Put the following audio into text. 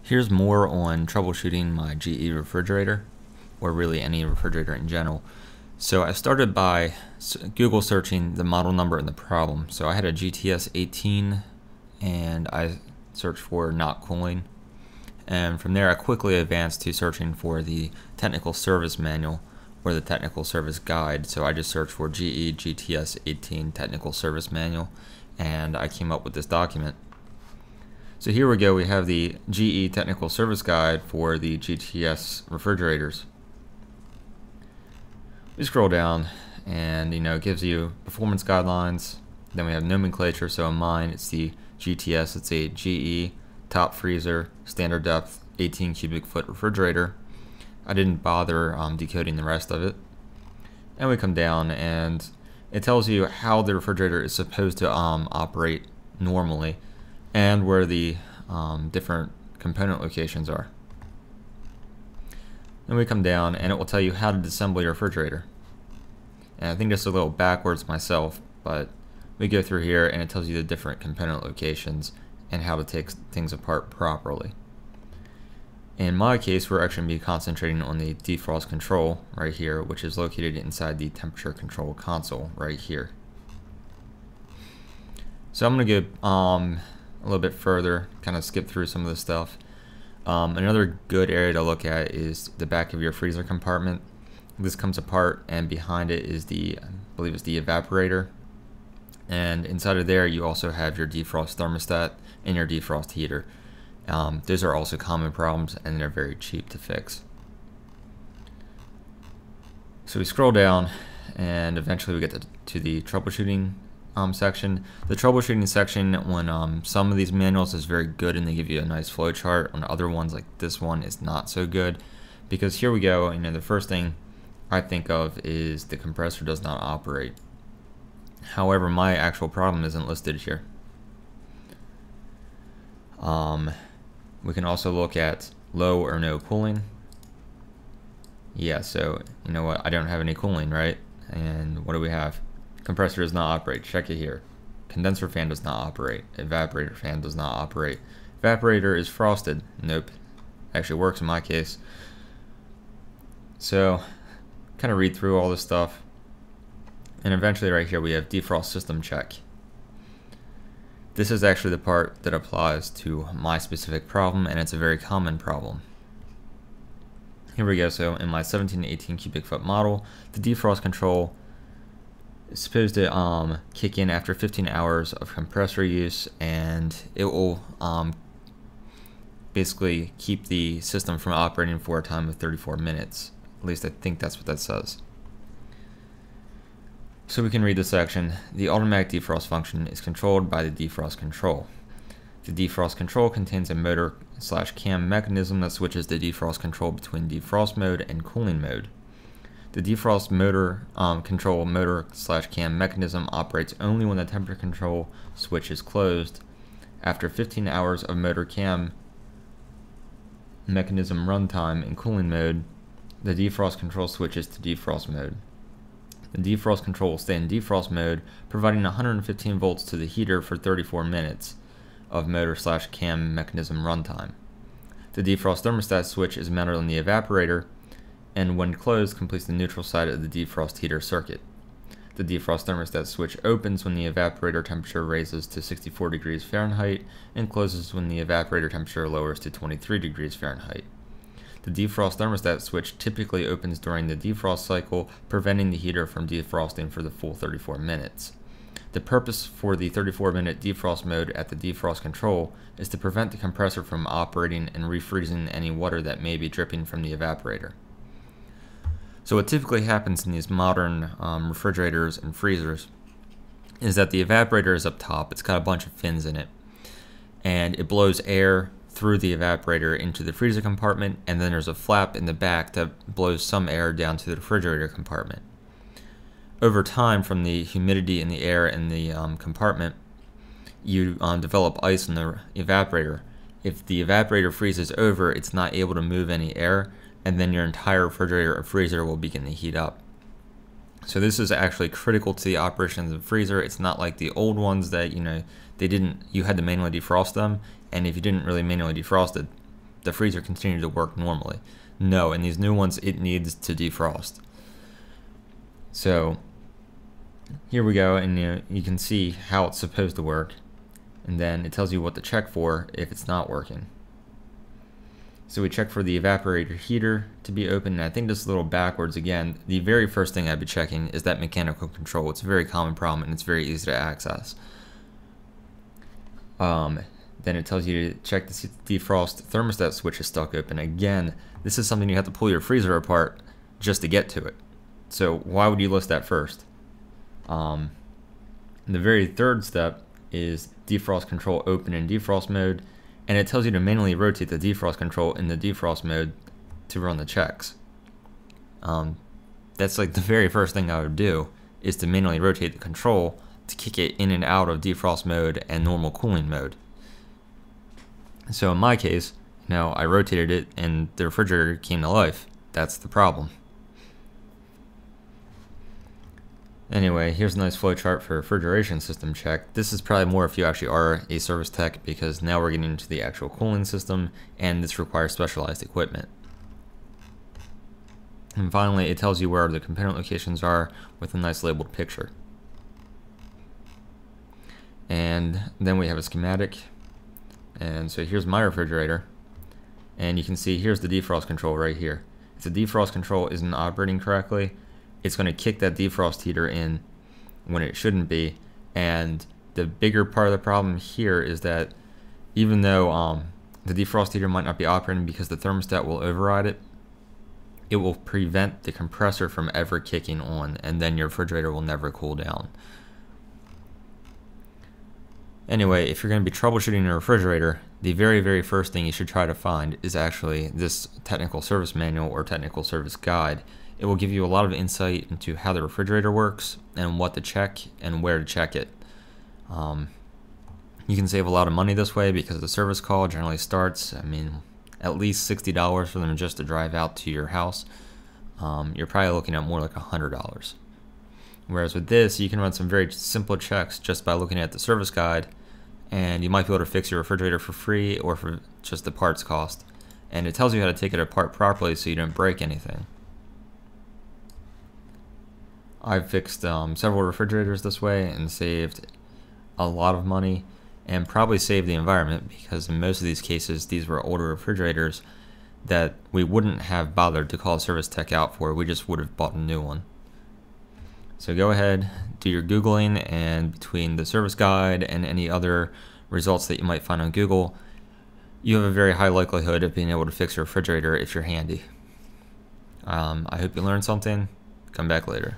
Here's more on troubleshooting my GE refrigerator, or really any refrigerator in general. So I started by Google searching the model number and the problem. So I had a GTS 18 and I searched for not cooling. And from there I quickly advanced to searching for the technical service manual or the technical service guide. So I just searched for GE GTS 18 technical service manual and I came up with this document. So here we go, we have the GE Technical Service Guide for the GTS refrigerators. We scroll down and it gives you performance guidelines. Then we have nomenclature, so in mine it's the GTS, it's a GE top freezer, standard depth, 18 cubic foot refrigerator. I didn't bother decoding the rest of it. And we come down and it tells you how the refrigerator is supposed to operate normally, and where the different component locations are. Then we come down and it will tell you how to disassemble your refrigerator. And I think this is a little backwards myself, but we go through here and it tells you the different component locations and how to take things apart properly. In my case, we're actually going to be concentrating on the defrost control right here, which is located inside the temperature control console right here. So I'm going to go a little bit further, kind of skip through some of the stuff. Another good area to look at is the back of your freezer compartment. This comes apart and behind it is the, I believe it's the evaporator. And inside of there you also have your defrost thermostat and your defrost heater. Those are also common problems and they're very cheap to fix. So we scroll down and eventually we get to the troubleshooting section. The troubleshooting section on some of these manuals is very good and they give you a nice flow chart. On other ones like this one is not so good, because here we go, the first thing I think of is the compressor does not operate. However, my actual problem isn't listed here. We can also look at low or no cooling. Yeah, so you know what, I don't have any cooling, right? And what do we have? Compressor does not operate. Check it here. Condenser fan does not operate. Evaporator fan does not operate. Evaporator is frosted. Nope. Actually works in my case. So kind of read through all this stuff. And eventually right here we have defrost system check. This is actually the part that applies to my specific problem, and it's a very common problem. Here we go. So in my 17 to 18 cubic foot model, the defrost control is supposed to kick in after 15 hours of compressor use, and it will basically keep the system from operating for a time of 34 minutes. At least I think that's what that says. So we can read this section. The automatic defrost function is controlled by the defrost control. The defrost control contains a motor/cam mechanism that switches the defrost control between defrost mode and cooling mode. The defrost motor control motor/cam mechanism operates only when the temperature control switch is closed. After 15 hours of motor cam mechanism runtime in cooling mode, the defrost control switches to defrost mode. The defrost control will stay in defrost mode, providing 115 volts to the heater for 34 minutes of motor/cam mechanism runtime. The defrost thermostat switch is mounted on the evaporator, and when closed completes the neutral side of the defrost heater circuit. The defrost thermostat switch opens when the evaporator temperature raises to 64 degrees Fahrenheit and closes when the evaporator temperature lowers to 23 degrees Fahrenheit. The defrost thermostat switch typically opens during the defrost cycle, preventing the heater from defrosting for the full 34 minutes. The purpose for the 34-minute defrost mode at the defrost control is to prevent the compressor from operating and refreezing any water that may be dripping from the evaporator. So what typically happens in these modern refrigerators and freezers is that the evaporator is up top. It's got a bunch of fins in it, and it blows air through the evaporator into the freezer compartment, and then there's a flap in the back that blows some air down to the refrigerator compartment. Over time, from the humidity in the air in the compartment, you develop ice in the evaporator. If the evaporator freezes over, it's not able to move any air, and then your entire refrigerator or freezer will begin to heat up. So this is actually critical to the operation of the freezer. It's not like the old ones that you had to manually defrost them, and if you didn't really manually defrost it, the freezer continue to work normally. No, in these new ones, it needs to defrost. So here we go, and you can see how it's supposed to work, and then it tells you what to check for if it's not working. So we check for the evaporator heater to be open, and I think this is a little backwards again. The very first thing I'd be checking is that mechanical control. It's a very common problem, and it's very easy to access. Then it tells you to check to see if the defrost thermostat switch is stuck open. Again, this is something you have to pull your freezer apart just to get to it. So why would you list that first? The very third step is defrost control open in defrost mode, and it tells you to manually rotate the defrost control in the defrost mode to run the checks. That's like the very first thing I would do, is to manually rotate the control to kick it in and out of defrost mode and normal cooling mode. So in my case, I rotated it and the refrigerator came to life. That's the problem. Anyway, here's a nice flow chart for refrigeration system check. This is probably more if you actually are a service tech, because now we're getting into the actual cooling system, and this requires specialized equipment. And finally, it tells you where the component locations are with a nice labeled picture. And then we have a schematic. And so here's my refrigerator. And you can see here's the defrost control right here. If the defrost control isn't operating correctly, it's going to kick that defrost heater in when it shouldn't be. And the bigger part of the problem here is that even though the defrost heater might not be operating because the thermostat will override it, it will prevent the compressor from ever kicking on, and then your refrigerator will never cool down. Anyway, if you're going to be troubleshooting your refrigerator, the very, very first thing you should try to find is actually this technical service manual or technical service guide. It will give you a lot of insight into how the refrigerator works and what to check and where to check it. You can save a lot of money this way because the service call generally starts, at least $60 for them just to drive out to your house. You're probably looking at more like $100. Whereas with this, you can run some very simple checks just by looking at the service guide, and you might be able to fix your refrigerator for free or for just the parts cost. And it tells you how to take it apart properly so you don't break anything. I've fixed several refrigerators this way and saved a lot of money, and probably saved the environment, because in most of these cases these were older refrigerators that we wouldn't have bothered to call a service tech out for. We just would have bought a new one. So go ahead, do your Googling, and between the service guide and any other results that you might find on Google, you have a very high likelihood of being able to fix your refrigerator if you're handy. I hope you learned something. Come back later.